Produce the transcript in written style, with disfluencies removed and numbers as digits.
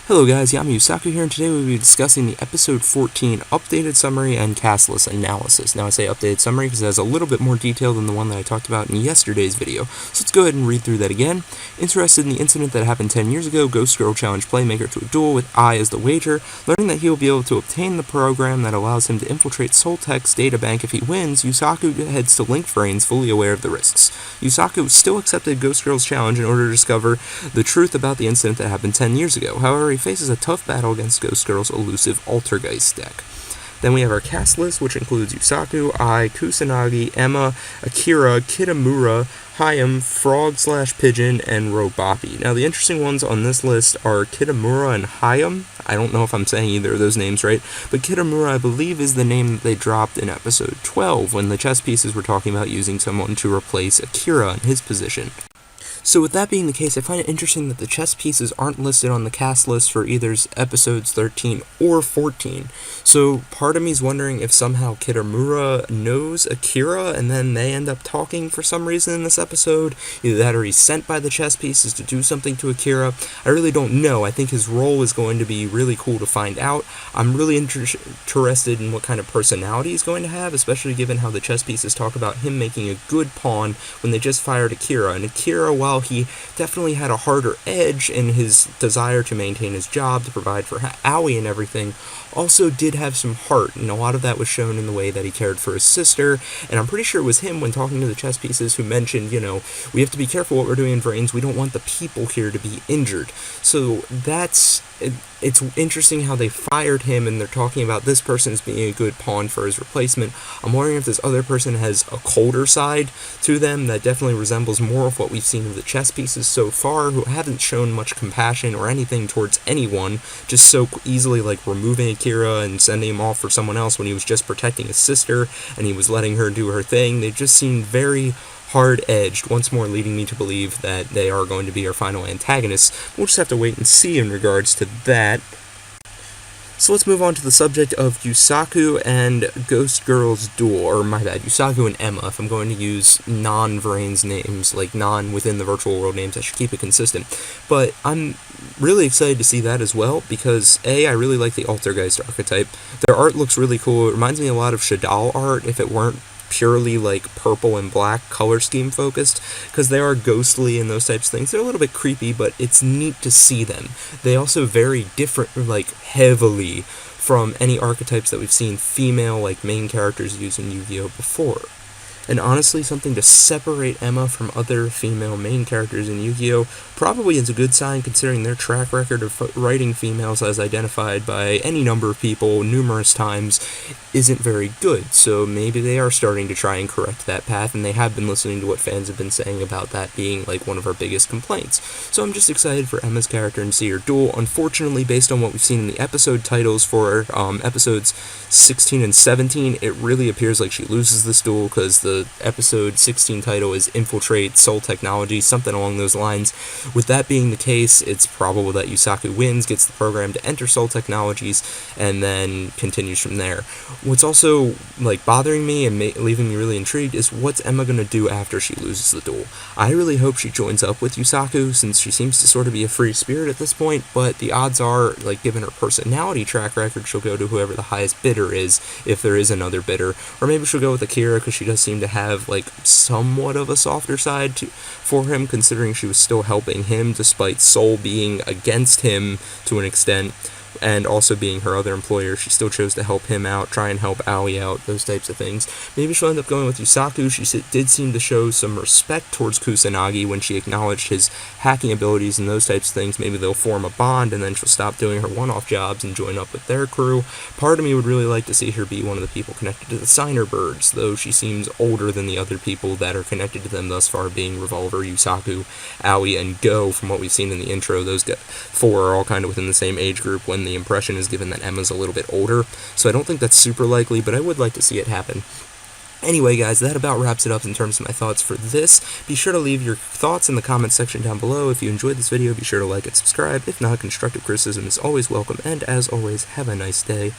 Hello guys, Yusaku here, and today we'll be discussing the episode 14 updated summary and cast list analysis. Now I say updated summary because it has a little bit more detail than the one that I talked about in yesterday's video, so let's go ahead and read through that again. Interested in the incident that happened 10 years ago, Ghost Girl challenged Playmaker to a duel with I as the wager. Learning that he will be able to obtain the program that allows him to infiltrate Soltech's databank if he wins, Yusaku heads to Link Vrains, fully aware of the risks. Yusaku still accepted Ghost Girl's challenge in order to discover the truth about the incident that happened 10 years ago. However, he faces a tough battle against Ghost Girl's elusive Altergeist deck. Then we have our cast list, which includes Yusaku, Ai, Kusanagi, Emma, Akira, Kitamura, Hayam, Frog/Pigeon, and Robapi. Now, the interesting ones on this list are Kitamura and Hayam. I don't know if I'm saying either of those names right, but Kitamura, I believe, is the name that they dropped in episode 12 when the chess pieces were talking about using someone to replace Akira in his position. So with that being the case, I find it interesting that the chess pieces aren't listed on the cast list for either episodes 13 or 14. So part of me is wondering if somehow Kitamura knows Akira and then they end up talking for some reason in this episode. Either that or he's sent by the chess pieces to do something to Akira. I really don't know. I think his role is going to be really cool to find out. I'm really interested in what kind of personality he's going to have, especially given how the chess pieces talk about him making a good pawn when they just fired Akira. And Akira, while he definitely had a harder edge in his desire to maintain his job, to provide for Aoi and everything, also did have some heart, and a lot of that was shown in the way that he cared for his sister. And I'm pretty sure it was him, when talking to the chess pieces, who mentioned, we have to be careful what we're doing in Vrains, we don't want the people here to be injured. So it's interesting how they fired him, and they're talking about this person as being a good pawn for his replacement. I'm wondering if this other person has a colder side to them that definitely resembles more of what we've seen of the chess pieces so far, who haven't shown much compassion or anything towards anyone, just so easily removing Akira and sending him off for someone else when he was just protecting his sister and he was letting her do her thing. They just seemed very hard-edged, once more leading me to believe that they are going to be our final antagonists. We'll just have to wait and see in regards to that. So let's move on to the subject of Yusaku and Ghost Girl's duel, or my bad, Yusaku and Emma. If I'm going to use non-Vrains names, within the virtual world names, I should keep it consistent. But I'm really excited to see that as well, because I really like the Altergeist archetype. Their art looks really cool. It reminds me a lot of Shadal art, if it weren't purely purple and black color scheme focused, because they are ghostly and those types of things. They're a little bit creepy, but it's neat to see them. They also vary different, heavily from any archetypes that we've seen female main characters use in Yu-Gi-Oh before. And honestly, something to separate Emma from other female main characters in Yu-Gi-Oh! Probably is a good sign, considering their track record of writing females as identified by any number of people numerous times isn't very good. So maybe they are starting to try and correct that path, and they have been listening to what fans have been saying about that being one of our biggest complaints. So I'm just excited for Emma's character and see her duel. Unfortunately, based on what we've seen in the episode titles for episodes 16 and 17, it really appears like she loses this duel, because the episode 16 title is Infiltrate Soul Technology, something along those lines. With that being the case, it's probable that Yusaku wins, gets the program to enter Soul Technologies, and then continues from there. What's also bothering me and leaving me really intrigued is what's Emma going to do after she loses the duel. I really hope she joins up with Yusaku, since she seems to sort of be a free spirit at this point, but the odds are, given her personality track record, she'll go to whoever the highest bidder is, if there is another bidder. Or maybe she'll go with Akira, because she does seem to have somewhat of a softer side for him, considering she was still helping him despite Soul being against him to an extent, and also being her other employer. She still chose to help him out, try and help Aoi out, those types of things. Maybe she'll end up going with Yusaku. She did seem to show some respect towards Kusanagi when she acknowledged his hacking abilities and those types of things. Maybe they'll form a bond, and then she'll stop doing her one-off jobs and join up with their crew. Part of me would really like to see her be one of the people connected to the Signer Birds, though she seems older than the other people that are connected to them thus far, being Revolver, Yusaku, Aoi, and Go. From what we've seen in the intro, those four are all kind of within the same age group, when the impression is given that Emma's a little bit older. So I don't think that's super likely, but I would like to see it happen. Anyway, guys, that about wraps it up in terms of my thoughts for this. Be sure to leave your thoughts in the comments section down below. If you enjoyed this video, be sure to like and subscribe. If not, constructive criticism is always welcome, and as always, have a nice day.